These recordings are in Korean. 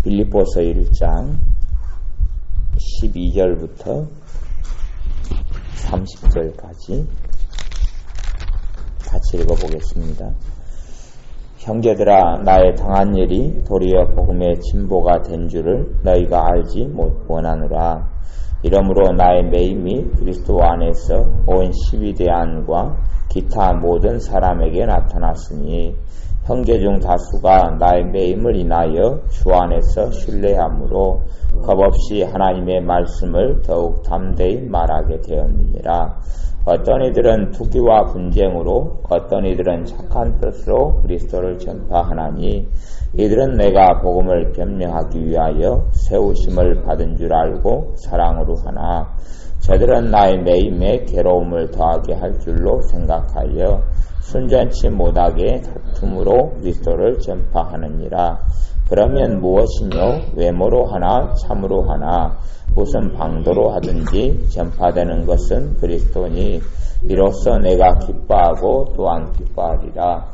빌립보서 1장 12절부터 30절까지 같이 읽어보겠습니다. 형제들아, 나의 당한 일이 도리어 복음의 진보가 된 줄을 너희가 알지 원하노라. 이러므로 나의 매임이 그리스도 안에서 온 시위대 안과 기타 모든 사람에게 나타났으니 형제 중 다수가 나의 매임을 인하여 주 안에서 신뢰함으로 겁없이 하나님의 말씀을 더욱 담대히 말하게 되었느니라. 어떤 이들은 투기와 분쟁으로, 어떤 이들은 착한 뜻으로 그리스도를 전파하나니 이들은 내가 복음을 변명하기 위하여 세우심을 받은 줄 알고 사랑으로 하나, 저들은 나의 매임에 괴로움을 더하게 할 줄로 생각하여 순전치 못하게 다툼으로 그리스도를 전파하느니라. 그러면 무엇이뇨? 외모로 하나 참으로 하나 무슨 방도로 하든지 전파되는 것은 그리스도니 이로써 내가 기뻐하고 또한 기뻐하리라.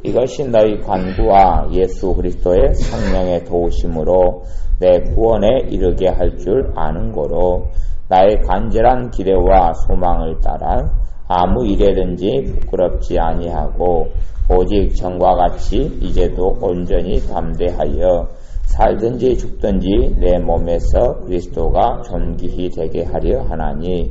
이것이 너희 간구와 예수 그리스도의 성령의 도우심으로 내 구원에 이르게 할 줄 아는 거로 나의 간절한 기대와 소망을 따라 아무 일에든지 부끄럽지 아니하고 오직 전과 같이 이제도 온전히 담대하여 살든지 죽든지 내 몸에서 그리스도가 존귀히 되게 하려 하나니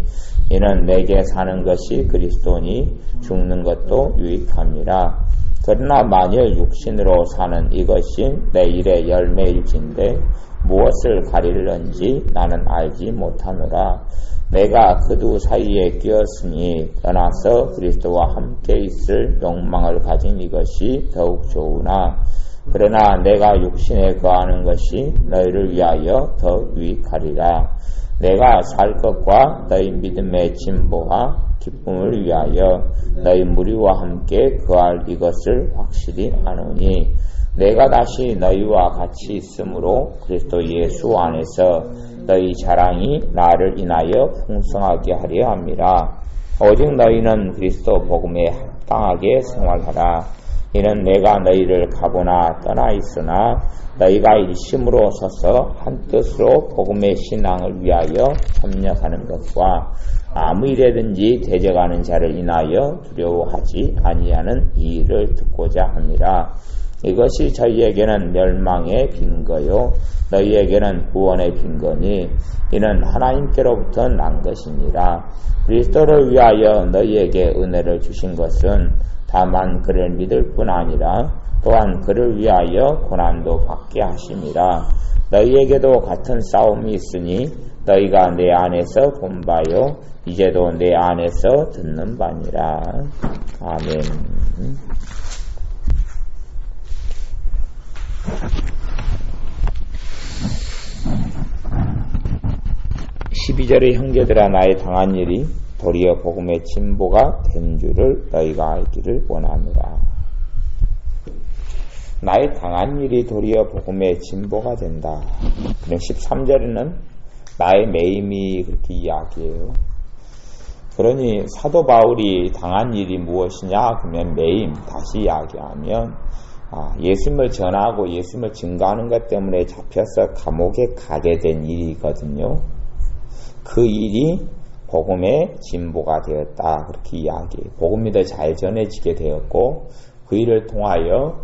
이는 내게 사는 것이 그리스도니 죽는 것도 유익함이라. 그러나 만일 육신으로 사는 이것이 내 일의 열매일진데 무엇을 가릴런지 나는 알지 못하노라. 내가 그 두 사이에 끼었으니 떠나서 그리스도와 함께 있을 욕망을 가진 이것이 더욱 좋으나 그러나 내가 육신에 거하는 것이 너희를 위하여 더 유익하리라. 내가 살 것과 너희 믿음의 진보와 기쁨을 위하여 너희 무리와 함께 거할 이것을 확실히 아노니 내가 다시 너희와 같이 있으므로 그리스도 예수 안에서 너희 자랑이 나를 인하여 풍성하게 하려 함이라. 오직 너희는 그리스도 복음에 합당하게 생활하라. 이는 내가 너희를 가보나 떠나 있으나 너희가 일심으로 서서 한 뜻으로 복음의 신앙을 위하여 협력하는 것과 아무 일에든지 대적하는 자를 인하여 두려워하지 아니하는 이 일을 듣고자 함이라. 이것이 저희에게는 멸망의 빈거요 너희에게는 구원의 빈거니 이는 하나님께로부터 난 것이니라. 그리스도를 위하여 너희에게 은혜를 주신 것은 다만 그를 믿을 뿐 아니라 또한 그를 위하여 고난도 받게 하심이라. 너희에게도 같은 싸움이 있으니 너희가 내 안에서 본 바요 이제도 내 안에서 듣는 바니라. 아멘. 12절의 형제들아, 나의 당한 일이 도리어 복음의 진보가 된 줄을 너희가 알기를 원하노라. 나의 당한 일이 도리어 복음의 진보가 된다. 그럼 13절에는 나의 매임이 그렇게 이야기해요. 그러니 사도 바울이 당한 일이 무엇이냐? 그러면 매임, 다시 이야기하면 예수님을 전하고 예수님을 증거하는 것 때문에 잡혀서 감옥에 가게 된 일이거든요. 그 일이 복음의 진보가 되었다. 그렇게 이야기해요. 복음이 더 잘 전해지게 되었고 그 일을 통하여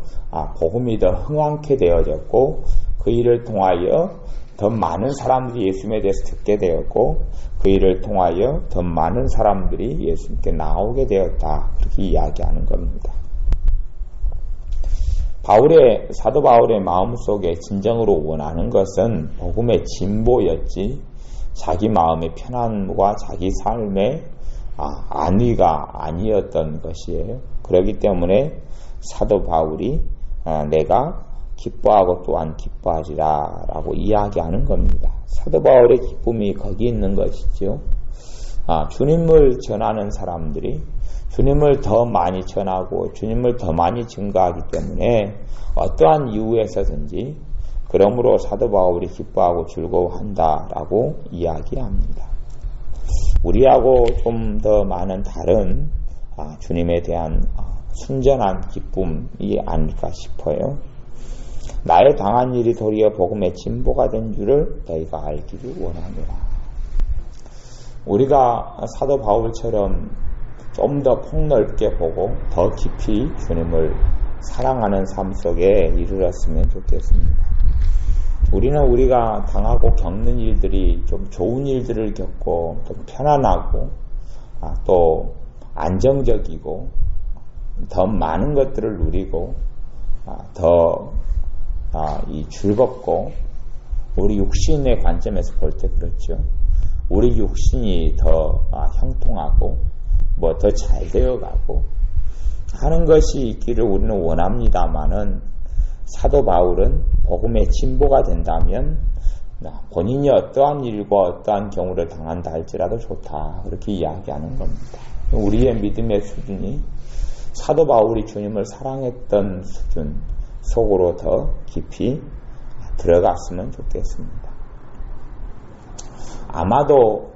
복음이 더 흥황케 되어졌고 그 일을 통하여 더 많은 사람들이 예수님에 대해서 듣게 되었고 그 일을 통하여 더 많은 사람들이 예수님께 나오게 되었다. 그렇게 이야기하는 겁니다. 사도 바울의 마음속에 진정으로 원하는 것은 복음의 진보였지 자기 마음의 편안과 자기 삶의 안위가 아니었던 것이에요. 그렇기 때문에 사도 바울이 내가 기뻐하고 또한 기뻐하리라 라고 이야기하는 겁니다. 사도 바울의 기쁨이 거기 있는 것이죠. 주님을 전하는 사람들이 주님을 더 많이 전하고 주님을 더 많이 증거하기 때문에 어떠한 이유에서든지 그러므로 사도 바울이 기뻐하고 즐거워한다라고 이야기합니다. 우리하고 좀 더 많은 다른 주님에 대한 순전한 기쁨이 아닐까 싶어요. 나의 당한 일이 도리어 복음의 진보가 된 줄을 너희가 알기를 원하노라. 우리가 사도 바울처럼 좀 더 폭넓게 보고 더 깊이 주님을 사랑하는 삶 속에 이르렀으면 좋겠습니다. 우리는 우리가 당하고 겪는 일들이 좀 좋은 일들을 겪고 좀 편안하고 또 안정적이고 더 많은 것들을 누리고 더 즐겁고 우리 육신의 관점에서 볼 때 그렇죠. 우리 육신이 더 형통하고 뭐 더 잘 되어가고 하는 것이 있기를 우리는 원합니다마는 사도 바울은 복음의 진보가 된다면 본인이 어떠한 일과 어떠한 경우를 당한다 할지라도 좋다 그렇게 이야기하는 겁니다. 우리의 믿음의 수준이 사도 바울이 주님을 사랑했던 수준 속으로 더 깊이 들어갔으면 좋겠습니다. 아마도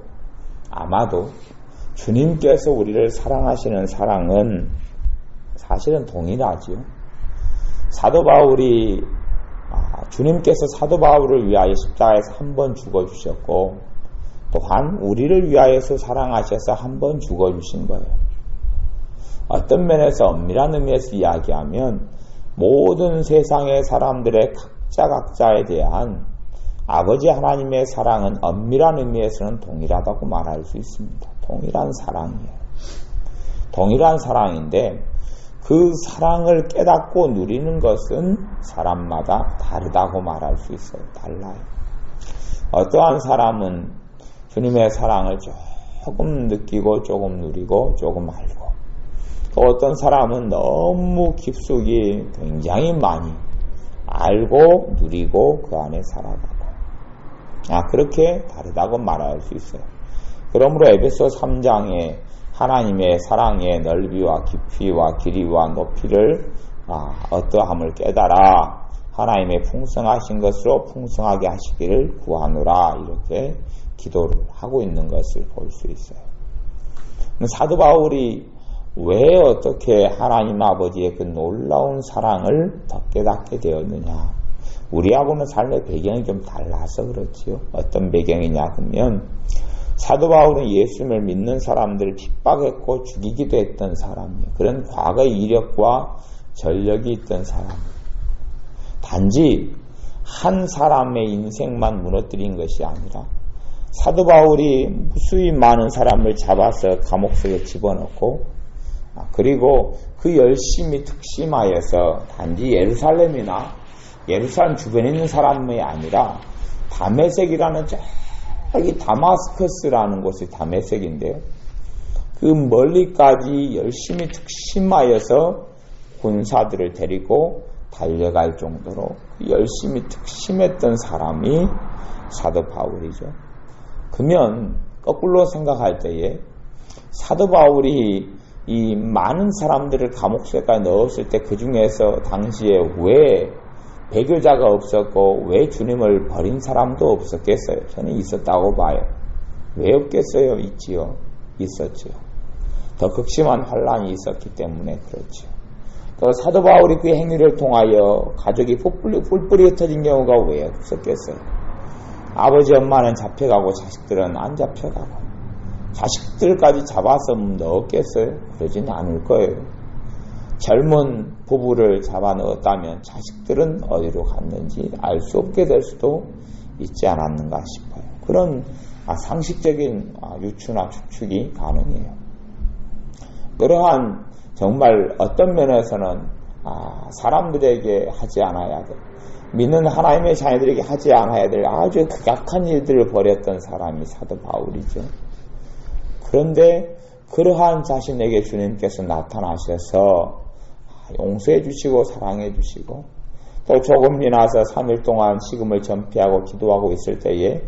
주님께서 우리를 사랑하시는 사랑은 사실은 동일하지요. 사도 바울이 주님께서 사도 바울을 위하여 십자가에서 한 번 죽어주셨고 또한 우리를 위하여서 사랑하셔서 한 번 죽어주신 거예요. 어떤 면에서 엄밀한 의미에서 이야기하면 모든 세상의 사람들의 각자에 대한 아버지 하나님의 사랑은 엄밀한 의미에서는 동일하다고 말할 수 있습니다. 동일한 사랑이에요. 동일한 사랑인데 그 사랑을 깨닫고 누리는 것은 사람마다 다르다고 말할 수 있어요. 달라요. 어떠한 사람은 주님의 사랑을 조금 느끼고 조금 누리고 조금 알고 또 어떤 사람은 너무 깊숙이 굉장히 많이 알고 누리고 그 안에 살아가고 그렇게 다르다고 말할 수 있어요. 그러므로 에베소 3장에 하나님의 사랑의 넓이와 깊이와 길이와 높이를 어떠함을 깨달아 하나님의 풍성하신 것으로 풍성하게 하시기를 구하노라 이렇게 기도를 하고 있는 것을 볼 수 있어요. 사도 바울이 왜 어떻게 하나님 아버지의 그 놀라운 사랑을 더 깨닫게 되었느냐. 우리하고는 삶의 배경이 좀 달라서 그렇지요. 어떤 배경이냐 하면 사도 바울은 예수님을 믿는 사람들을 핍박했고 죽이기도 했던 사람이에요. 그런 과거의 이력과 전력이 있던 사람이에요. 단지 한 사람의 인생만 무너뜨린 것이 아니라 사도 바울이 무수히 많은 사람을 잡아서 감옥 속에 집어넣고 그리고 그 열심히 특심하여서 단지 예루살렘이나 예루살렘 주변에 있는 사람이 아니라 다메섹이라는 저기 다마스커스라는 곳이 다메섹인데요. 그 멀리까지 열심히 특심하여서 군사들을 데리고 달려갈 정도로 열심히 특심했던 사람이 사도 바울이죠. 그러면 거꾸로 생각할 때에 사도 바울이 이 많은 사람들을 감옥 속에 넣었을 때 그 중에서 당시에 왜 배교자가 없었고 왜 주님을 버린 사람도 없었겠어요? 저는 있었다고 봐요. 왜 없겠어요? 있지요. 있었지요. 더 극심한 환란이 있었기 때문에 그렇죠. 또 사도 바울이 그 행위를 통하여 가족이 뿔뿔이 흩어진 경우가 왜 없었겠어요? 아버지 엄마는 잡혀가고 자식들은 안 잡혀가고 자식들까지 잡아서 넣었겠어요? 그러지는 않을 거예요. 젊은 부부를 잡아 넣었다면 자식들은 어디로 갔는지 알 수 없게 될 수도 있지 않았는가 싶어요. 그런 상식적인 유추나 추측이 가능해요. 그러한 정말 어떤 면에서는 사람들에게 하지 않아야 될, 믿는 하나님의 자녀들에게 하지 않아야 될 아주 극악한 일들을 벌였던 사람이 사도 바울이죠. 그런데 그러한 자신에게 주님께서 나타나셔서 용서해 주시고 사랑해 주시고 또 조금 지나서 3일 동안 식음을 전폐하고 기도하고 있을 때에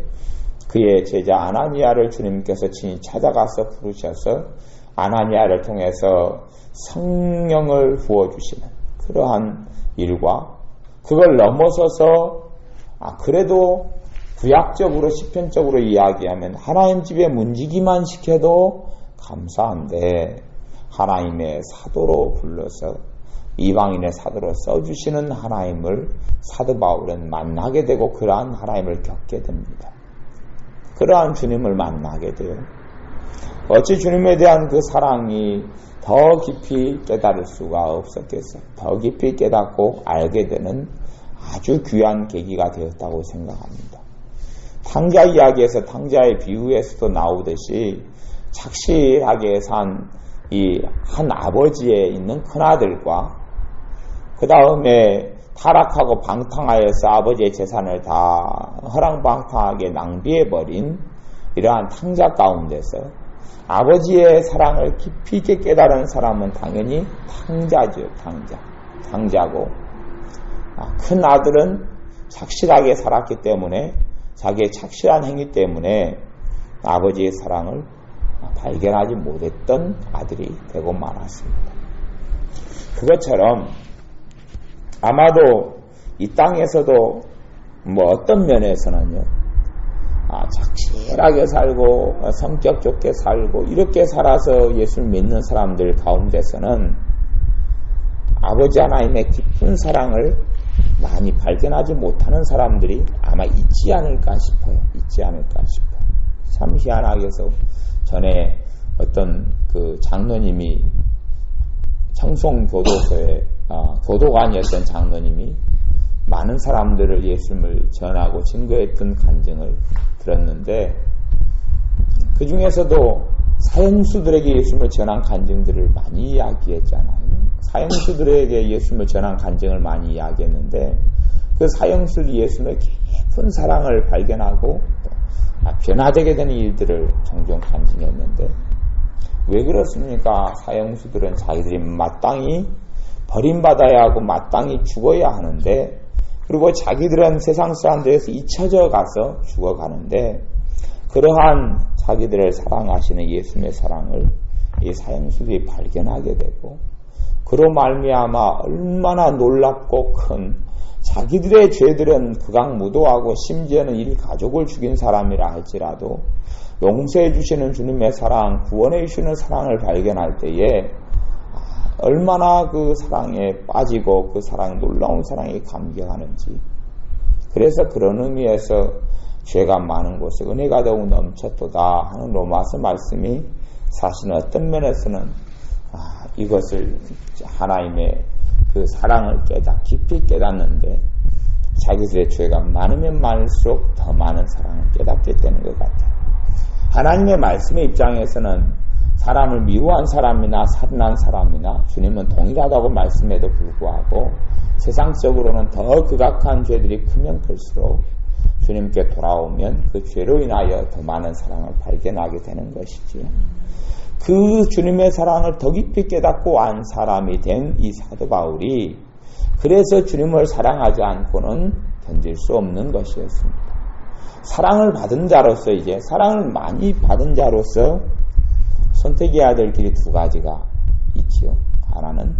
그의 제자 아나니아를 주님께서 친히 찾아가서 부르셔서 아나니아를 통해서 성령을 부어주시는 그러한 일과 그걸 넘어서서 그래도 구약적으로 시편적으로 이야기하면 하나님 집에 문지기만 시켜도 감사한데 하나님의 사도로 불러서 이방인의 사도로 써주시는 하나님을 사도 바울은 만나게 되고 그러한 하나님을 겪게 됩니다. 그러한 주님을 만나게 돼요. 어찌 주님에 대한 그 사랑이 더 깊이 깨달을 수가 없었겠어요. 더 깊이 깨닫고 알게 되는 아주 귀한 계기가 되었다고 생각합니다. 탕자 이야기에서 탕자의 비유에서도 나오듯이 착실하게 산 이 한 아버지에 있는 큰아들과 그 다음에 타락하고 방탕하여서 아버지의 재산을 다 허랑방탕하게 낭비해버린 이러한 탕자 가운데서 아버지의 사랑을 깊이 있게 깨달은 사람은 당연히 탕자죠. 탕자고 큰 아들은 착실하게 살았기 때문에 자기의 착실한 행위 때문에 아버지의 사랑을 발견하지 못했던 아들이 되고 말았습니다. 그것처럼 아마도 이 땅에서도 어떤 면에서는요, 착실하게 살고 성격 좋게 살고 이렇게 살아서 예수를 믿는 사람들 가운데서는 아버지 하나님의 깊은 사랑을 많이 발견하지 못하는 사람들이 아마 있지 않을까 싶어요. 참 희한하게서 전에 어떤 그 장로님이 청송교도소에 교도관이었던 장로님이 많은 사람들을 예수님을 전하고 증거했던 간증을 들었는데 그 중에서도 사형수들에게 예수님을 전한 간증들을 많이 이야기했잖아요. 사형수들에게 예수님을 전한 간증을 많이 이야기했는데 그 사형수들이 예수님의 깊은 사랑을 발견하고 변화되게 되는 일들을 종종 간증했는데 왜 그렇습니까? 사형수들은 자기들이 마땅히 버림받아야 하고 마땅히 죽어야 하는데 그리고 자기들은 세상 사람들에서 잊혀져 가서 죽어가는데 그러한 자기들을 사랑하시는 예수님의 사랑을 이 사형수들이 발견하게 되고 그로 말미암아 얼마나 놀랍고 큰 자기들의 죄들은 극악무도하고 심지어는 이 가족을 죽인 사람이라 할지라도 용서해 주시는 주님의 사랑, 구원해 주시는 사랑을 발견할 때에 얼마나 그 사랑에 빠지고 그 사랑 놀라운 사랑에 감격하는지. 그래서 그런 의미에서 죄가 많은 곳에 은혜가 더욱 넘쳤도다 하는 로마서 말씀이 사실은 어떤 면에서는 이것을 하나님의 그 사랑을 깊이 깨닫는데 자기들의 죄가 많으면 많을수록 더 많은 사랑을 깨닫게 되는 것 같아요. 하나님의 말씀의 입장에서는 사람을 미워한 사람이나 살인한 사람이나 주님은 동일하다고 말씀에도 불구하고 세상적으로는 더 극악한 죄들이 크면 클수록 주님께 돌아오면 그 죄로 인하여 더 많은 사랑을 발견하게 되는 것이지요. 그 주님의 사랑을 더 깊이 깨닫고 안 사람이 된 이 사도 바울이 그래서 주님을 사랑하지 않고는 견딜 수 없는 것이었습니다. 사랑을 받은 자로서 이제 사랑을 많이 받은 자로서 선택해야 될 길이 두 가지가 있지요. 하나는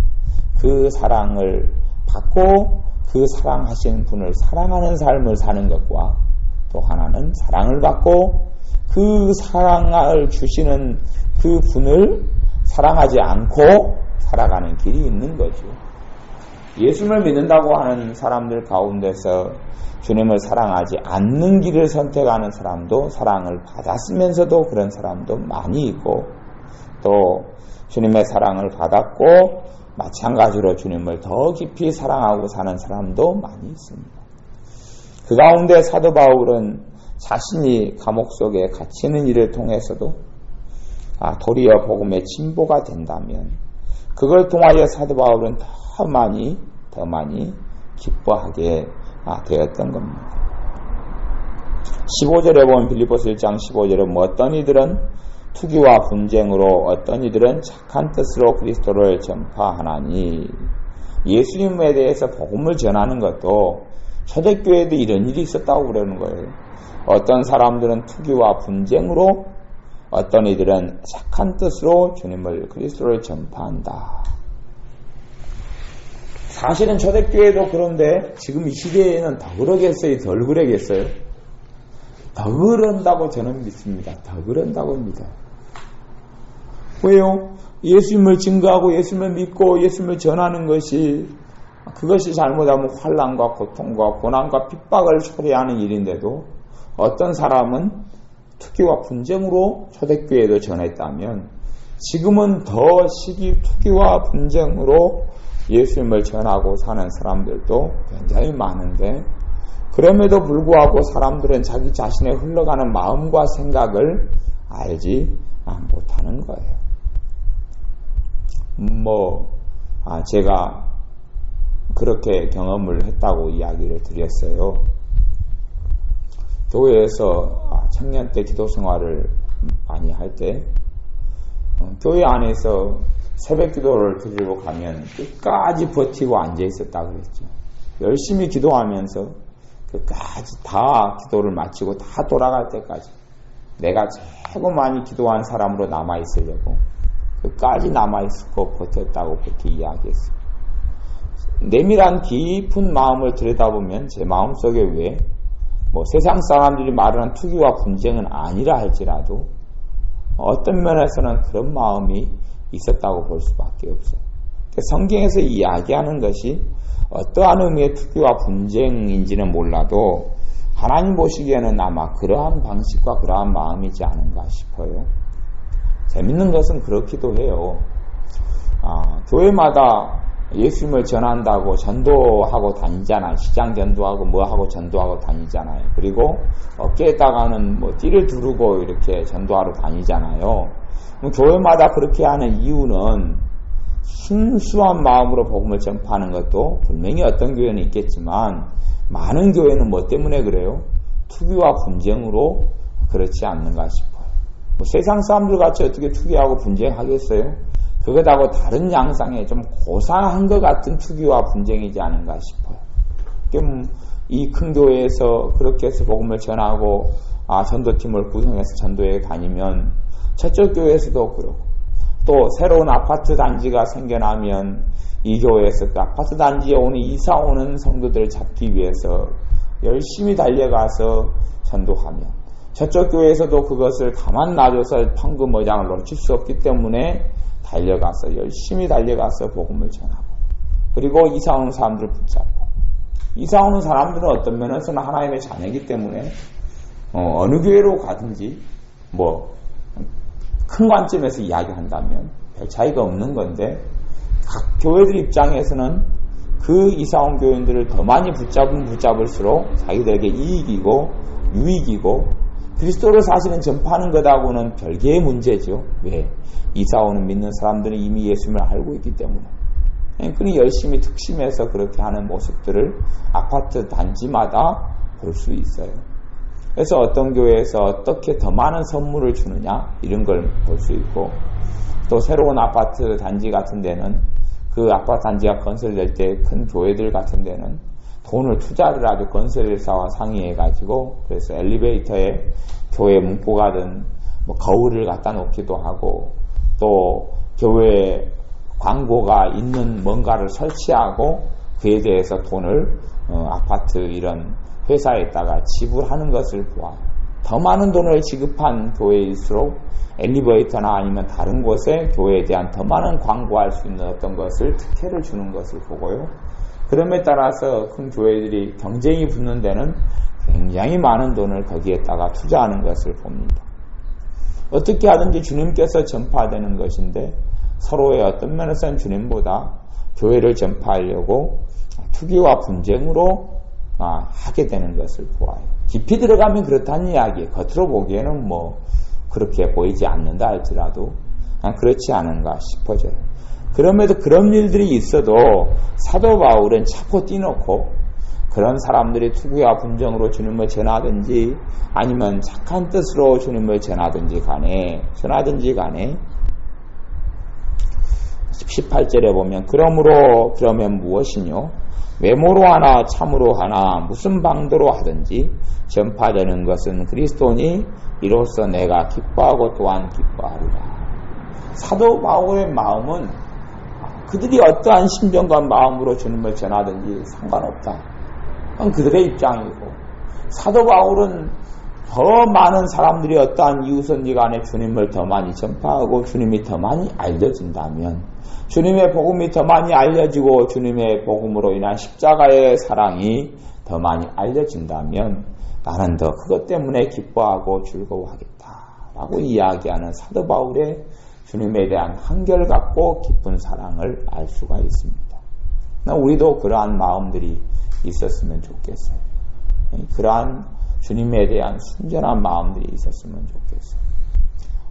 그 사랑을 받고 그 사랑하신 분을 사랑하는 삶을 사는 것과 또 하나는 사랑을 받고 그 사랑을 주시는 그 분을 사랑하지 않고 살아가는 길이 있는 거죠. 예수님을 믿는다고 하는 사람들 가운데서 주님을 사랑하지 않는 길을 선택하는 사람도 사랑을 받았으면서도 그런 사람도 많이 있고 또 주님의 사랑을 받았고 마찬가지로 주님을 더 깊이 사랑하고 사는 사람도 많이 있습니다. 그 가운데 사도 바울은 자신이 감옥 속에 갇히는 일을 통해서도 도리어 복음의 진보가 된다면 그걸 통하여 사도 바울은 더 많이 기뻐하게 되었던 겁니다. 15절에 보면 빌립보서 1장 15절에 어떤 이들은 투기와 분쟁으로 어떤 이들은 착한 뜻으로 그리스도를 전파하나니 예수님에 대해서 복음을 전하는 것도 초대교회에도 이런 일이 있었다고 그러는 거예요. 어떤 사람들은 투기와 분쟁으로 어떤 이들은 착한 뜻으로 주님을 그리스도를 전파한다. 사실은 초대교회도 그런데 지금 이 시대에는 더 그러겠어요? 덜 그러겠어요? 더 그런다고 저는 믿습니다. 더 그런다고 합니다. 왜요? 예수님을 증거하고 예수님을 믿고 예수님을 전하는 것이 그것이 잘못하면 환난과 고통과 고난과 핍박을 초래하는 일인데도 어떤 사람은 투기와 분쟁으로 초대교회도 전했다면 지금은 더 투기와 분쟁으로 예수님을 전하고 사는 사람들도 굉장히 많은데 그럼에도 불구하고 사람들은 자기 자신의 흘러가는 마음과 생각을 알지 못하는 거예요. 제가 그렇게 경험을 했다고 이야기를 드렸어요. 교회에서 청년 때 기도 생활을 많이 할 때 교회 안에서 새벽 기도를 드리러 가면 끝까지 버티고 앉아 있었다 그랬죠. 열심히 기도하면서 끝까지 다 기도를 마치고 다 돌아갈 때까지 내가 최고 많이 기도한 사람으로 남아있으려고 끝까지 남아있고 버텼다고 그렇게 이야기했어요. 내밀한 깊은 마음을 들여다보면 제 마음속에 왜 세상 사람들이 말하는 투기와 분쟁은 아니라 할지라도 어떤 면에서는 그런 마음이 있었다고 볼 수밖에 없어요. 성경에서 이야기하는 것이 어떠한 의미의 투기와 분쟁인지는 몰라도 하나님 보시기에는 아마 그러한 방식과 그러한 마음이지 않은가 싶어요. 재밌는 것은 그렇기도 해요. 교회마다 예수님을 전한다고 전도하고 다니잖아요. 시장 전도하고 뭐하고 전도하고 다니잖아요. 그리고 어깨에다가는 띠를 두르고 이렇게 전도하러 다니잖아요. 교회마다 그렇게 하는 이유는 순수한 마음으로 복음을 전파하는 것도 분명히 어떤 교회는 있겠지만 많은 교회는 뭐 때문에 그래요? 투기와 분쟁으로 그렇지 않는가 싶어요. 세상 사람들 같이 어떻게 투기하고 분쟁하겠어요? 그것하고 다른 양상의 좀 고상한 것 같은 투기와 분쟁이지 않은가 싶어요. 이 큰 교회에서 그렇게 해서 복음을 전하고 전도팀을 구성해서 전도에 다니면 저쪽 교회에서도 그렇고 또 새로운 아파트 단지가 생겨나면 이 교회에서 그 아파트 단지에 이사 오는 성도들을 잡기 위해서 열심히 달려가서 전도하면 저쪽 교회에서도 그것을 가만 놔둬서 황금 어장을 놓칠 수 없기 때문에 열심히 달려가서 복음을 전하고 그리고 이사 오는 사람들을 붙잡고 이사 오는 사람들은 어떤 면에서는 하나님의 자녀이기 때문에 어느 교회로 가든지 큰 관점에서 이야기한다면 별 차이가 없는 건데 각 교회들 입장에서는 그 이사 온 교인들을 더 많이 붙잡을수록 자기들에게 이익이고 유익이고 그리스도를 사실은 전파하는 것하고는 별개의 문제죠. 왜? 이사 오는 믿는 사람들은 이미 예수님을 알고 있기 때문에. 그러니 열심히 특심해서 그렇게 하는 모습들을 아파트 단지마다 볼 수 있어요. 그래서 어떤 교회에서 어떻게 더 많은 선물을 주느냐 이런 걸 볼 수 있고 또 새로운 아파트 단지 같은 데는 그 아파트 단지가 건설될 때 큰 교회들 같은 데는 돈을 투자를 아주 건설회사와 상의해가지고 그래서 엘리베이터에 교회 문구가든 거울을 갖다 놓기도 하고 또 교회 광고가 있는 뭔가를 설치하고 그에 대해서 돈을 아파트 이런 회사에다가 지불하는 것을 보아요. 더 많은 돈을 지급한 교회일수록 엘리베이터나 아니면 다른 곳에 교회에 대한 더 많은 광고할 수 있는 어떤 것을 특혜를 주는 것을 보고요. 그럼에 따라서 큰 교회들이 경쟁이 붙는 데는 굉장히 많은 돈을 거기에다가 투자하는 것을 봅니다. 어떻게 하든지 주님께서 전파되는 것인데 서로의 어떤 면에서는 주님보다 교회를 전파하려고 투기와 분쟁으로 하게 되는 것을 보아요. 깊이 들어가면 그렇다는 이야기예요. 겉으로 보기에는 그렇게 보이지 않는다 할지라도 그렇지 않은가 싶어져요. 그럼에도 그런 일들이 있어도 사도 바울은 차고 뛰놓고 그런 사람들이 투기와 분쟁으로 주님을 전하든지 아니면 착한 뜻으로 주님을 전하든지 간에 18절에 보면 그러면 무엇이뇨? 외모로 하나 참으로 하나 무슨 방도로 하든지 전파되는 것은 그리스도니 이로써 내가 기뻐하고 또한 기뻐하리라. 사도 바울의 마음은 그들이 어떠한 심정과 마음으로 주님을 전하든지 상관없다. 그건 그들의 입장이고 사도 바울은 더 많은 사람들이 어떠한 이웃언니 간에 주님을 더 많이 전파하고 주님이 더 많이 알려진다면, 주님의 복음이 더 많이 알려지고 주님의 복음으로 인한 십자가의 사랑이 더 많이 알려진다면 나는 더 그것 때문에 기뻐하고 즐거워하겠다라고 이야기하는 사도 바울의 주님에 대한 한결같고 깊은 사랑을 알 수가 있습니다. 우리도 그러한 마음들이 있었으면 좋겠어요. 그러한 주님에 대한 순전한 마음들이 있었으면 좋겠어요.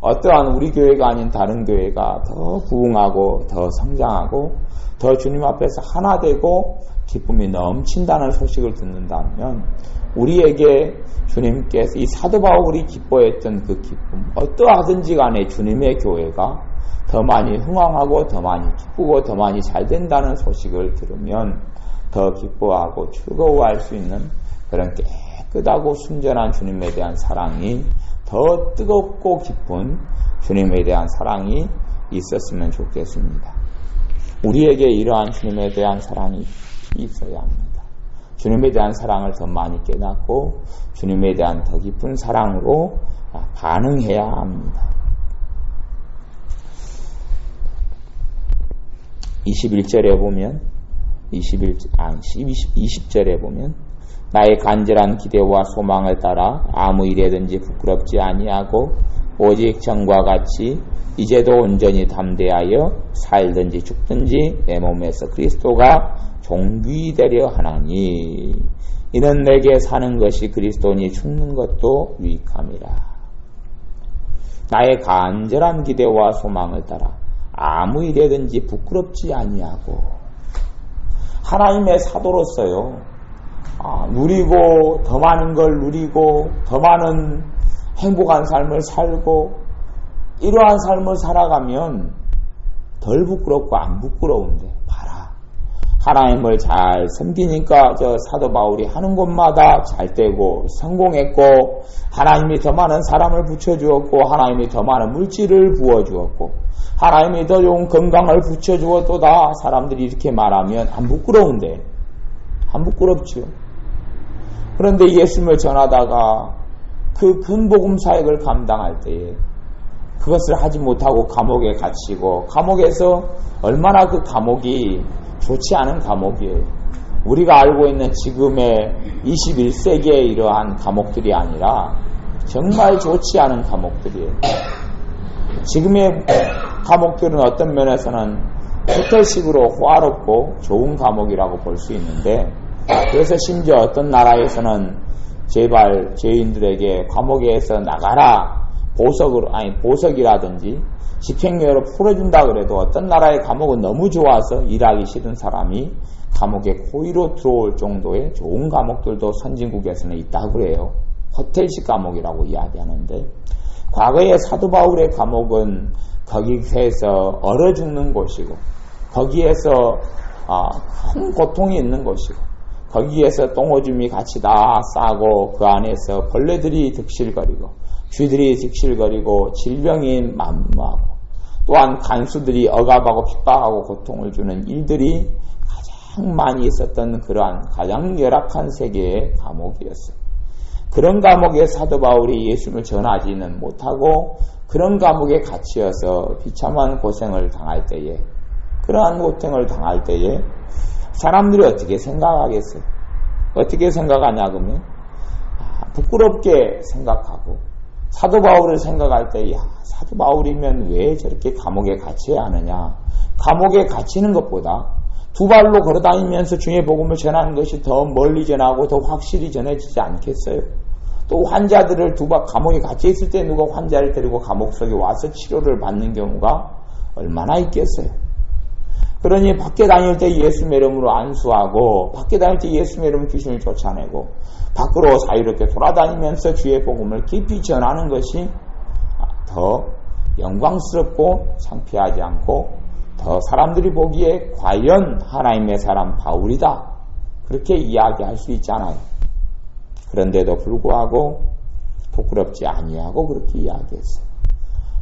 어떠한 우리 교회가 아닌 다른 교회가 더 부흥하고 더 성장하고 더 주님 앞에서 하나 되고 기쁨이 넘친다는 소식을 듣는다면 우리에게 주님께서 이 사도 바울이 기뻐했던 그 기쁨, 어떠하든지 간에 주님의 교회가 더 많이 흥왕하고 더 많이 기쁘고 더 많이 잘 된다는 소식을 들으면 더 기뻐하고 즐거워할 수 있는 그런 깨끗하고 순전한 주님에 대한 사랑이 더 뜨겁고 깊은 주님에 대한 사랑이 있었으면 좋겠습니다. 우리에게 이러한 주님에 대한 사랑이 있어야 합니다. 주님에 대한 사랑을 더 많이 깨닫고 주님에 대한 더 깊은 사랑으로 반응해야 합니다. 21절에 보면 20절에 보면 나의 간절한 기대와 소망을 따라 아무 일에든지 부끄럽지 아니하고 오직 전과 같이 이제도 온전히 담대하여 살든지 죽든지 내 몸에서 그리스도가 종귀 되려 하나니 이는 내게 사는 것이 그리스도니 죽는 것도 유익함이라. 나의 간절한 기대와 소망을 따라 아무 일에든지 부끄럽지 아니하고 하나님의 사도로서요. 누리고 더 많은 걸 누리고 더 많은 행복한 삶을 살고 이러한 삶을 살아가면 덜 부끄럽고 안 부끄러운데 봐라. 하나님을 잘 섬기니까 저 사도 바울이 하는 곳마다 잘 되고 성공했고 하나님이 더 많은 사람을 붙여주었고 하나님이 더 많은 물질을 부어주었고 하나님이 더 좋은 건강을 붙여주었도다. 사람들이 이렇게 말하면 안 부끄러운데 안 부끄럽죠. 그런데 예수님을 전하다가 그 근복음 사역을 감당할 때에 그것을 하지 못하고 감옥에 갇히고 감옥에서 얼마나 그 감옥이 좋지 않은 감옥이에요. 우리가 알고 있는 지금의 21세기의 이러한 감옥들이 아니라 정말 좋지 않은 감옥들이에요. 지금의 감옥들은 어떤 면에서는 호텔식으로 호화롭고 좋은 감옥이라고 볼 수 있는데 그래서 심지어 어떤 나라에서는 제발 죄인들에게 감옥에서 나가라 보석이라든지 집행유예로 풀어준다 그래도 어떤 나라의 감옥은 너무 좋아서 일하기 싫은 사람이 감옥에 고의로 들어올 정도의 좋은 감옥들도 선진국에서는 있다고 그래요. 호텔식 감옥이라고 이야기하는데 과거의 사도 바울의 감옥은 거기에서 얼어 죽는 곳이고 거기에서 큰 고통이 있는 곳이고 거기에서 똥오줌이 같이 다 싸고 그 안에서 벌레들이 득실거리고 쥐들이 득실거리고 질병이 만무하고 또한 간수들이 억압하고 핍박하고 고통을 주는 일들이 가장 많이 있었던 그러한 가장 열악한 세계의 감옥이었어요. 그런 감옥에 사도 바울이 예수님을 전하지는 못하고 그런 감옥에 갇혀서 비참한 고생을 당할 때에 그러한 고통을 당할 때에 사람들이 어떻게 생각하겠어요? 어떻게 생각하냐 그러면 부끄럽게 생각하고 사도 바울을 생각할 때 사도 바울이면 왜 저렇게 감옥에 갇혀야 하느냐. 감옥에 갇히는 것보다 두 발로 걸어다니면서 주의 복음을 전하는 것이 더 멀리 전하고 더 확실히 전해지지 않겠어요? 또 환자들을 감옥에 갇혀있을 때 누가 환자를 데리고 감옥 속에 와서 치료를 받는 경우가 얼마나 있겠어요? 그러니 밖에 다닐 때 예수의 이름으로 안수하고 밖에 다닐 때 예수의 이름으로 귀신을 쫓아내고 밖으로 자유롭게 돌아다니면서 주의 복음을 깊이 전하는 것이 더 영광스럽고 창피하지 않고 더 사람들이 보기에 과연 하나님의 사람 바울이다 그렇게 이야기할 수 있잖아요. 그런데도 불구하고 부끄럽지 아니하고 그렇게 이야기했어요.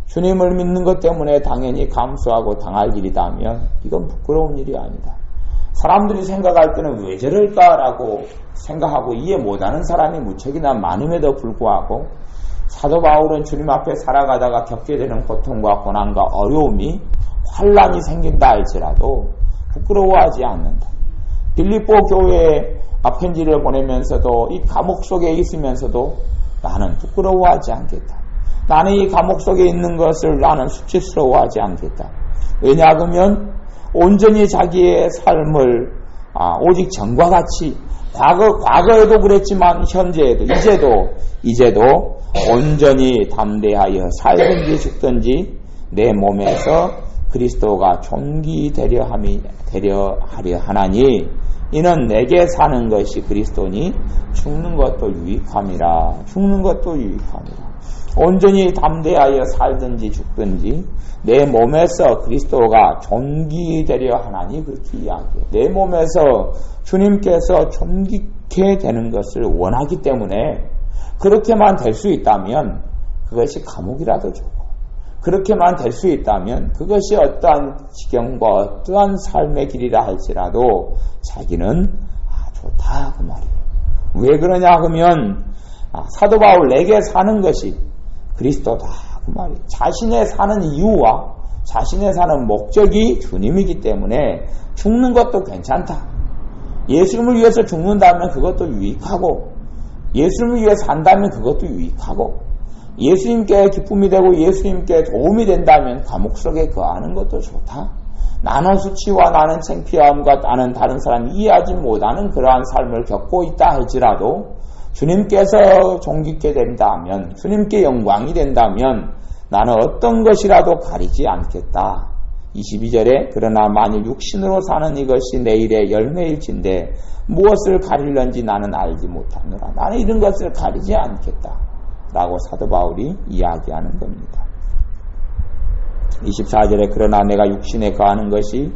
주님을 믿는 것 때문에 당연히 감수하고 당할 일이다면 이건 부끄러운 일이 아니다. 사람들이 생각할 때는 왜 저럴까라고 생각하고 이해 못하는 사람이 무척이나 많음에도 불구하고 사도 바울은 주님 앞에 살아가다가 겪게 되는 고통과 고난과 어려움이 환란이 생긴다 할지라도 부끄러워하지 않는다. 빌립보 교회에 편지를 보내면서도 이 감옥 속에 있으면서도 나는 부끄러워하지 않겠다. 나는 이 감옥 속에 있는 것을 나는 수치스러워하지 않겠다. 왜냐하면 온전히 자기의 삶을 오직 전과 같이 과거에도 그랬지만 현재에도 이제도 온전히 담대하여 살든지 죽든지 내 몸에서 그리스도가 존귀되려 하려 하나니 이는 내게 사는 것이 그리스도니 죽는 것도 유익함이라. 온전히 담대하여 살든지 죽든지 내 몸에서 그리스도가 존귀되려 하나니 그렇게 이야기해요. 내 몸에서 주님께서 존귀케 되는 것을 원하기 때문에 그렇게만 될 수 있다면 그것이 감옥이라도 좋고 그렇게만 될 수 있다면 그것이 어떠한 지경과 어떠한 삶의 길이라 할지라도 자기는 좋다 그 말이에요. 왜 그러냐 하면 사도 바울 내게 사는 것이 그리스도다 그 말이에요. 자신의 사는 이유와 자신의 사는 목적이 주님이기 때문에 죽는 것도 괜찮다. 예수님을 위해서 죽는다면 그것도 유익하고 예수님을 위해 산다면 그것도 유익하고 예수님께 기쁨이 되고 예수님께 도움이 된다면 감옥 속에 거하는 것도 좋다. 나는 수치와 나는 창피함과 나는 다른 사람이 이해하지 못하는 그러한 삶을 겪고 있다 할지라도 주님께서 존귀케 된다면 주님께 영광이 된다면 나는 어떤 것이라도 가리지 않겠다. 22절에 그러나 만일 육신으로 사는 이것이 내일의 열매일진데 무엇을 가리려는지 나는 알지 못하노라. 나는 이런 것을 가리지 않겠다 라고 사도 바울이 이야기하는 겁니다. 24절에 그러나 내가 육신에 거하는 것이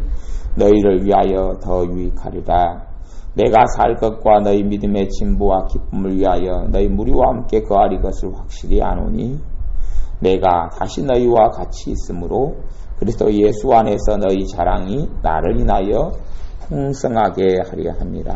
너희를 위하여 더 유익하리라. 내가 살 것과 너희 믿음의 진보와 기쁨을 위하여 너희 무리와 함께 거하리 것을 확실히 아노니 내가 다시 너희와 같이 있으므로 그리스도 예수 안에서 너희 자랑이 나를 인하여 풍성하게 하려 함이라.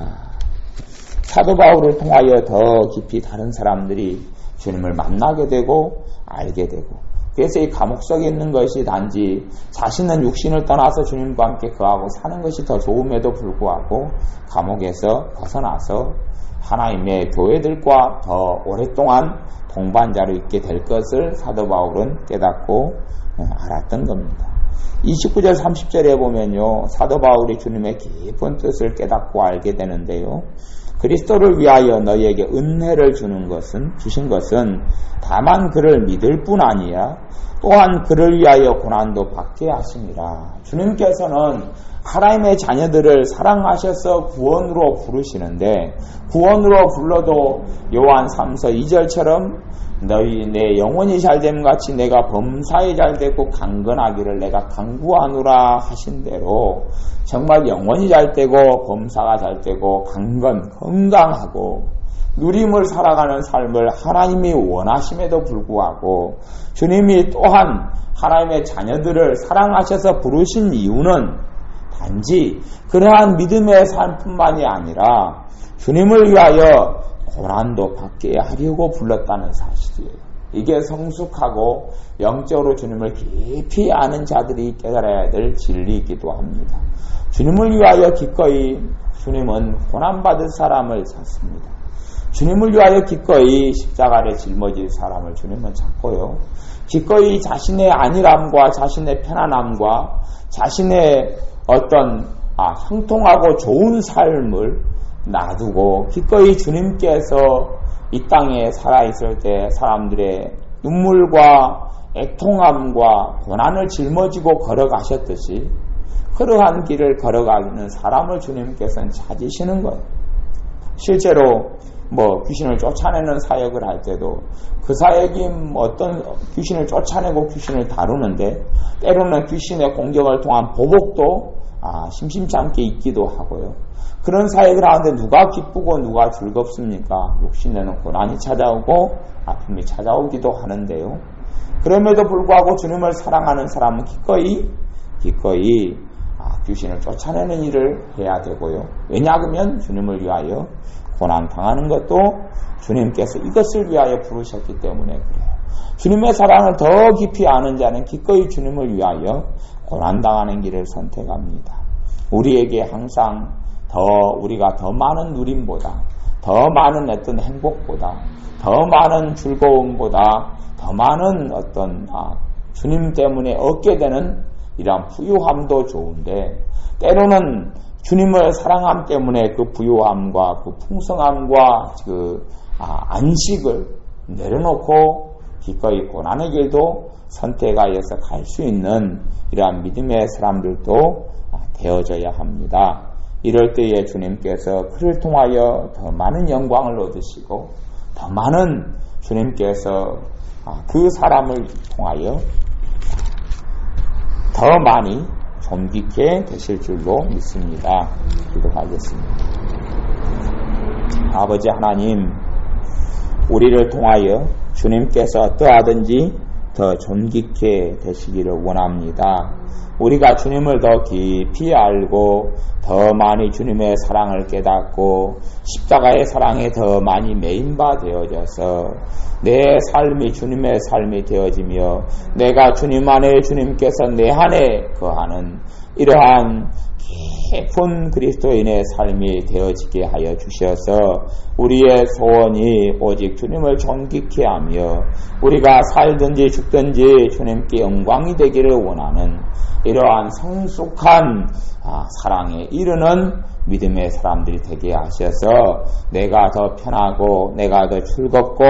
사도 바울을 통하여 더 깊이 다른 사람들이 주님을 만나게 되고 알게 되고 그래서 이 감옥 속에 있는 것이 단지 자신은 육신을 떠나서 주님과 함께 거하고 사는 것이 더 좋음에도 불구하고 감옥에서 벗어나서 하나님의 교회들과 더 오랫동안 동반자로 있게 될 것을 사도 바울은 깨닫고 알았던 겁니다. 29절 30절에 보면요 사도 바울이 주님의 깊은 뜻을 깨닫고 알게 되는데요. 그리스도를 위하여 너희에게 은혜를 주신 것은 다만 그를 믿을 뿐 아니야 또한 그를 위하여 고난도 받게 하심이라. 주님께서는 하나님의 자녀들을 사랑하셔서 구원으로 부르시는데 구원으로 불러도 요한 3서 2절처럼 너희 내 영혼이 잘됨 같이 내가 범사에 잘되고 강건하기를 내가 강구하노라 하신 대로 정말 영혼이 잘되고 범사가 잘되고 건강하고 누림을 살아가는 삶을 하나님이 원하심에도 불구하고 주님이 또한 하나님의 자녀들을 사랑하셔서 부르신 이유는 단지 그러한 믿음의 삶뿐만이 아니라 주님을 위하여 고난도 받게 하려고 불렀다는 사실이에요. 이게 성숙하고 영적으로 주님을 깊이 아는 자들이 깨달아야 될 진리이기도 합니다. 주님을 위하여 기꺼이 주님은 고난받을 사람을 찾습니다. 주님을 위하여 기꺼이 십자가에 짊어질 사람을 주님은 찾고요. 기꺼이 자신의 안일함과 자신의 편안함과 자신의 어떤 형통하고 좋은 삶을 놔두고 기꺼이 주님께서 이 땅에 살아있을 때 사람들의 눈물과 애통함과 고난을 짊어지고 걸어가셨듯이 그러한 길을 걸어가는 사람을 주님께서는 찾으시는 거예요. 실제로 귀신을 쫓아내는 사역을 할 때도 그 사역이 어떤 귀신을 쫓아내고 귀신을 다루는데 때로는 귀신의 공격을 통한 보복도 심심치 않게 있기도 하고요. 그런 사역을 하는데 누가 기쁘고 누가 즐겁습니까? 욕심내는 고난이 찾아오고 아픔이 찾아오기도 하는데요. 그럼에도 불구하고 주님을 사랑하는 사람은 기꺼이 귀신을 쫓아내는 일을 해야 되고요. 왜냐하면 주님을 위하여 고난 당하는 것도 주님께서 이것을 위하여 부르셨기 때문에 그래요. 주님의 사랑을 더 깊이 아는 자는 기꺼이 주님을 위하여 고난 당하는 길을 선택합니다. 우리에게 항상 우리가 더 많은 누림보다, 더 많은 어떤 행복보다, 더 많은 즐거움보다, 더 많은 어떤 주님 때문에 얻게 되는 이러한 부유함도 좋은데, 때로는 주님을 사랑함 때문에 그 부유함과 그 풍성함과 그 안식을 내려놓고 기꺼이 고난의 길도 선택하여서 갈 수 있는 이러한 믿음의 사람들도 되어져야 합니다. 이럴 때에 주님께서 그를 통하여 더 많은 영광을 얻으시고 더 많은 주님께서 그 사람을 통하여 더 많이 존귀케 되실 줄로 믿습니다. 기도하겠습니다. 아버지 하나님, 우리를 통하여 주님께서 어떠하든지 더 존귀케 되시기를 원합니다. 우리가 주님을 더 깊이 알고 더 많이 주님의 사랑을 깨닫고 십자가의 사랑에 더 많이 메인바 되어져서 내 삶이 주님의 삶이 되어지며 내가 주님 안에 주님께서 내 안에 거하는 이러한 깊은 그리스도인의 삶이 되어지게 하여 주셔서 우리의 소원이 오직 주님을 존귀케 하며 우리가 살든지 죽든지 주님께 영광이 되기를 원하는 이러한 성숙한 사랑에 이르는 믿음의 사람들이 되게 하셔서 내가 더 편하고 내가 더 즐겁고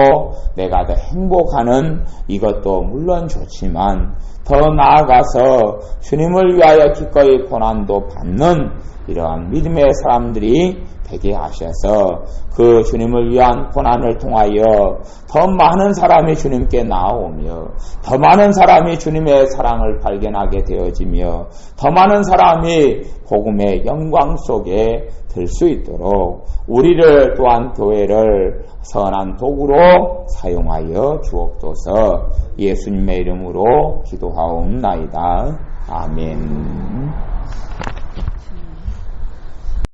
내가 더 행복하는 이것도 물론 좋지만 더 나아가서 주님을 위하여 기꺼이 고난도 받는 이러한 믿음의 사람들이 되게 하셔서 그 주님을 위한 고난을 통하여 더 많은 사람이 주님께 나오며 더 많은 사람이 주님의 사랑을 발견하게 되어지며 더 많은 사람이 복음의 영광 속에 들 수 있도록 우리를 또한 교회를 선한 도구로 사용하여 주옵소서. 예수님의 이름으로 기도하옵나이다. 아멘.